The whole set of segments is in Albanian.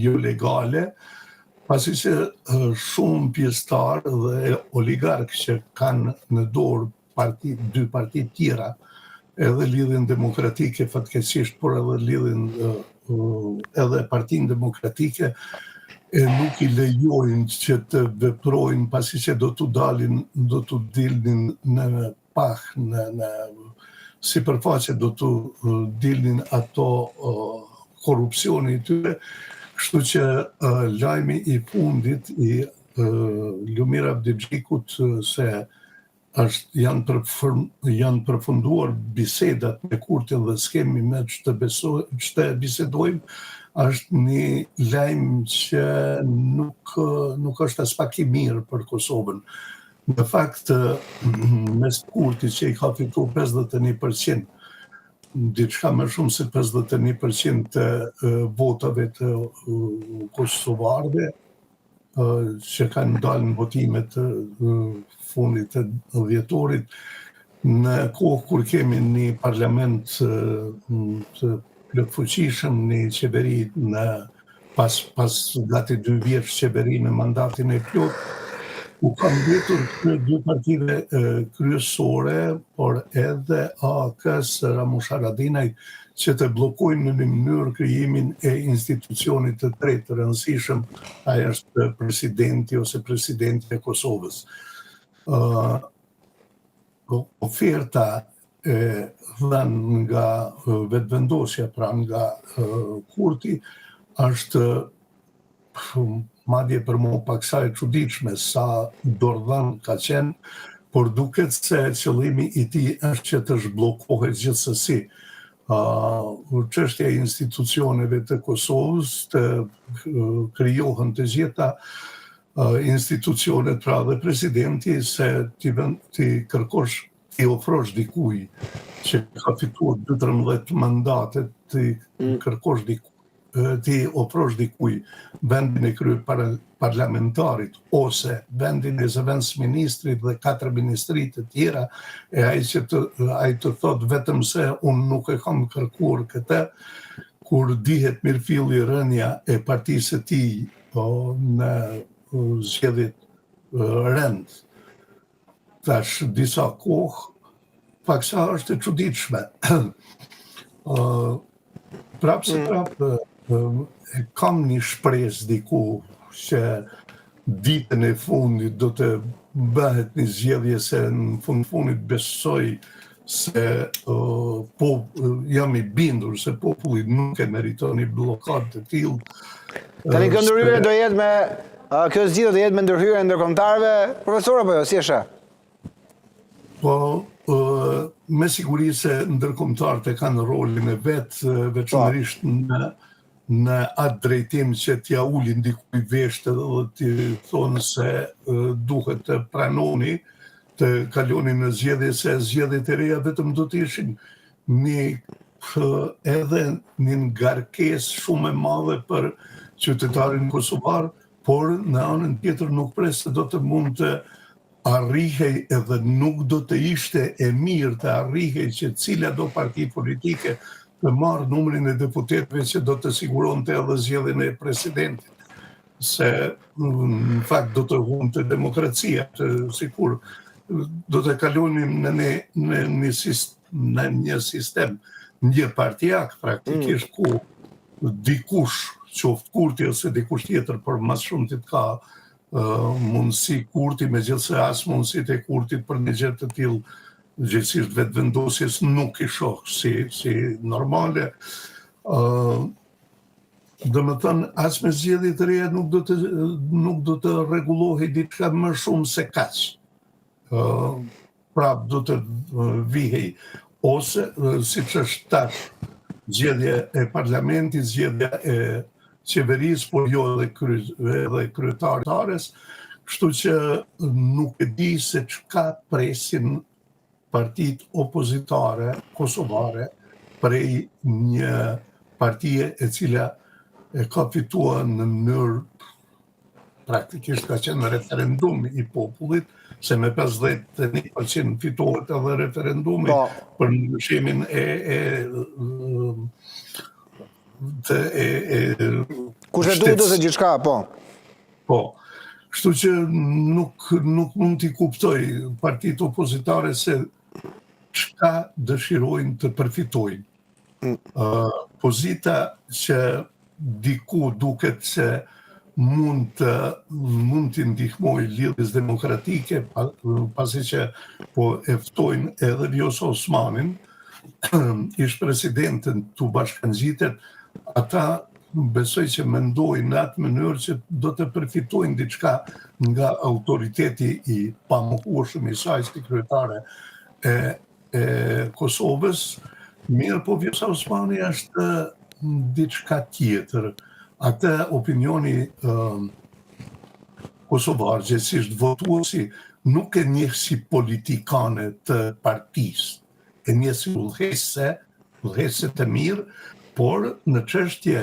jo legale, pasi që shumë pjesëtarë dhe oligarkë që kanë në dorë dy parti tjera, edhe Lidhjen Demokratike fatkeqësisht, por edhe edhe Partinë Demokratike, nuk i lejojnë që të veprojnë pasi që do t'u dilnin në pah, në sipërfaqe do t'u dilnin ato korrupsioni i tyre, kështu që lajmi i fundit i Lumir Abdixhikut se janë përfunduar bisedat me Kurtin dhe skemi me që të bisedojmë, është një lajm që nuk është as pak i mirë për Kosovën. Në fakt, mes Kurtit që i ka fituar 51%, diçka më shumë se 51% të votave të kosovarëve që kanë dalë në votimet fundit të dhjetorit, në kohë kur kemi një parlament të plotfuqishëm, një qeveri pas gati 2 vjeç qeveri me mandatin e plot, u kanë mbetur të 2 partive kryesore, por edhe AK-s Ramush Haradinaj, që të bllokojnë në një mënyrë krijimin e institucionit të tretë të rëndësishëm, ai është presidenti ose presidenti e Kosovës. Oferta e dhënë nga vetëvendosja, pra nga Kurti, është madje për mua paksa e çuditshme sa dordhan ka qenë, por duket se qëllimi i tij është që të zhbllokohet gjithsesi çështja e institucioneve të Kosovës, të krijohen të gjitha institucionet, pra dhe presidenti, se ti kërkosh, ti ofrosh dikuj që ka fituar 12 mandate, ti kërkosh dikuj, ti ofrosh dikuj vendin e parlamentarit ose vendin e zëvendësministrit dhe 4 ministrit të tjera, e ai të thot vetëm se unë nuk e kam kërkuar këtë, kur dihet mirëfilli rënja e partisë së tij në zgjedhjet rend tash disa kohë, paksa është e çuditshme. Prapë kam një shpresë diku që ditën e fundit do të bëhet një zgjedhje, se në fundit besoj se jam i bindur se populli nuk e meriton një blokadë të tillë. Tani kjo ndërhyrje do jetë me kjo zgjidhje do jetë me ndërhyrje ndërkombëtarëve, profesor, apo jo, si është? Po, me siguri se ndërkombëtarët e kanë rolin e vet, veçanërisht në atë drejtim që t'ja ulin dikuj veshtë dhe t'i thonë se duhet të pranoni, të kaloni në zgjedhje, se zgjedhjet e reja vetëm do t'ishin edhe një ngarkesë shumë e madhe për qytetarin kosovar, por në anën tjetër nuk pres se do të mund të arrihej edhe nuk do të ishte e mirë të arrihej që cila do parti politike të marrë numrin e deputetëve që do të siguronte edhe zgjedhjen e presidentit. Se në fakt do të humte demokracia, sikur do të kalonim në një sistem njëpartijak praktikisht, ku dikush, qoftë Kurti ose dikush tjetër, por mas shumë të ka mundësi Kurti, megjithëse as mundësitë e Kurtit për një gjë të tillë gjithësisht vetëvendosjes nuk i shoh si normale. Domethënë, as me zgjedhje të reja nuk do të rregullohej diçka më shumë se kaq. Prap do të vihej ose siç është tash zgjedhja e parlamentit, zgjedhja e qeverisë, por jo edhe kryetares, kështu që nuk e di se çka presin partit opozitare kosovare prej një partie e cila e ka fituar në mënyrë praktikisht ka qenë referendum i popullit, se me 51% fitohet edhe referendumi për ndryshimin kushtetutë ose gjithçka, po. Po. Kështu që nuk mund t'i kuptoj partitë opozitare se çka dëshirojnë të përfitojnë. Pozita që diku duket se mund t'i ndihmoj lidhjes demokratike, pasi që po e ftojnë edhe Vjosa Osmanin, ish presidentën të bashkangjitet, ata besoj që mendojnë në atë mënyrë që do të përfitojnë diçka nga autoriteti i pamohueshëm i saj si kryetare e Kosovës. Mirë, po Vjosa Osmani është diçka tjetër. Atë opinioni kosovar, gjithsesi votuesi, nuk e njeh si politikane të partisë, e njeh si udhëheqëse të mirë, por në çështje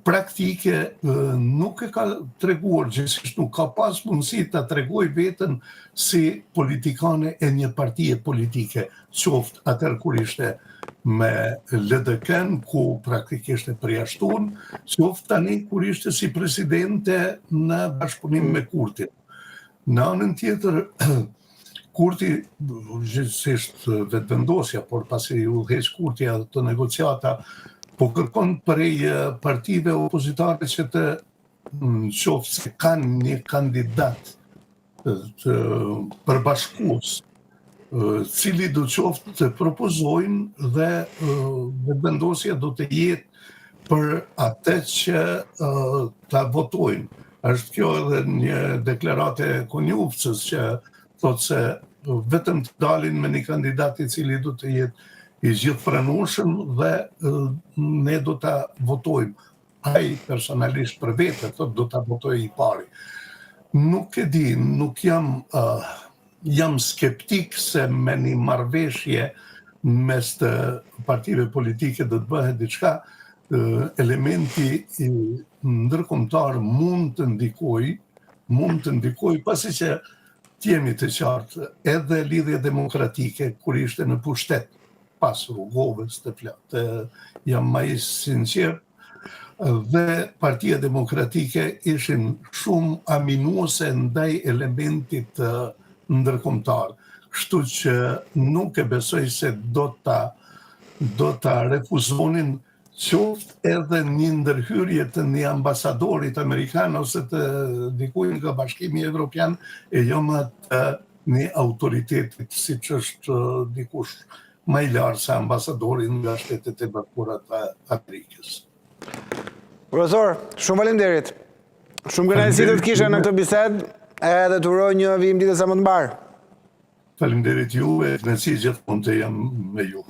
praktike nuk e ka treguar, gjithsesi nuk ka pas mundësi ta tregoj veten si politikane e një partie politike, qoftë atëherë kur ishte me LDK-n, ku praktikisht e përjashtuan, qoftë tani kur ishte si presidente në bashkëpunim me Kurtin. Në anën tjetër, Kurti, gjithsesi vetëvendosja, por pasi udhëheq Kurti ato negociata, po kërkon prej partive opozitare që të qoftë se kanë një kandidat të përbashkues, cili do qoftë të propozojnë dhe vendosja do të jetë për atë që ta votojnë. Është kjo edhe një deklarate e Konjufcës që thotë se vetëm të dalin me një kandidat i cili do të jetë i gjithë pranueshëm dhe ne do ta votojmë. Ai personalisht për vete thotë do ta votojë i pari. Nuk e di, nuk jam skeptik se me një marrëveshje mes të partive politike do të bëhet diçka, elementi ndërkombëtar mund të ndikojë, pasi që t'jemi të qartë, edhe lidhja demokratike kur ishte në pushtet pas Rrugovës të jam më i sinqert, dhe Partia Demokratike ishin shumë aminuese ndaj elementit ndërkombëtar. Kështu që nuk e besoj se do ta refuzonin qoftë edhe një ndërhyrje të një ambasadorit amerikan ose të dikujt nga Bashkimi Evropian e jo më të një autoritetit siç është dikush më i lartë se ambasadori nga Shtetet e Bashkuara të Amerikës. Profesor, shumë faleminderit. Shumë kënaqësi të kisha në këtë bisedë, edhe të uroj një vim ditë sa më të mbar. Faleminderit juve, kënaqësi gjithmonë të jam me ju.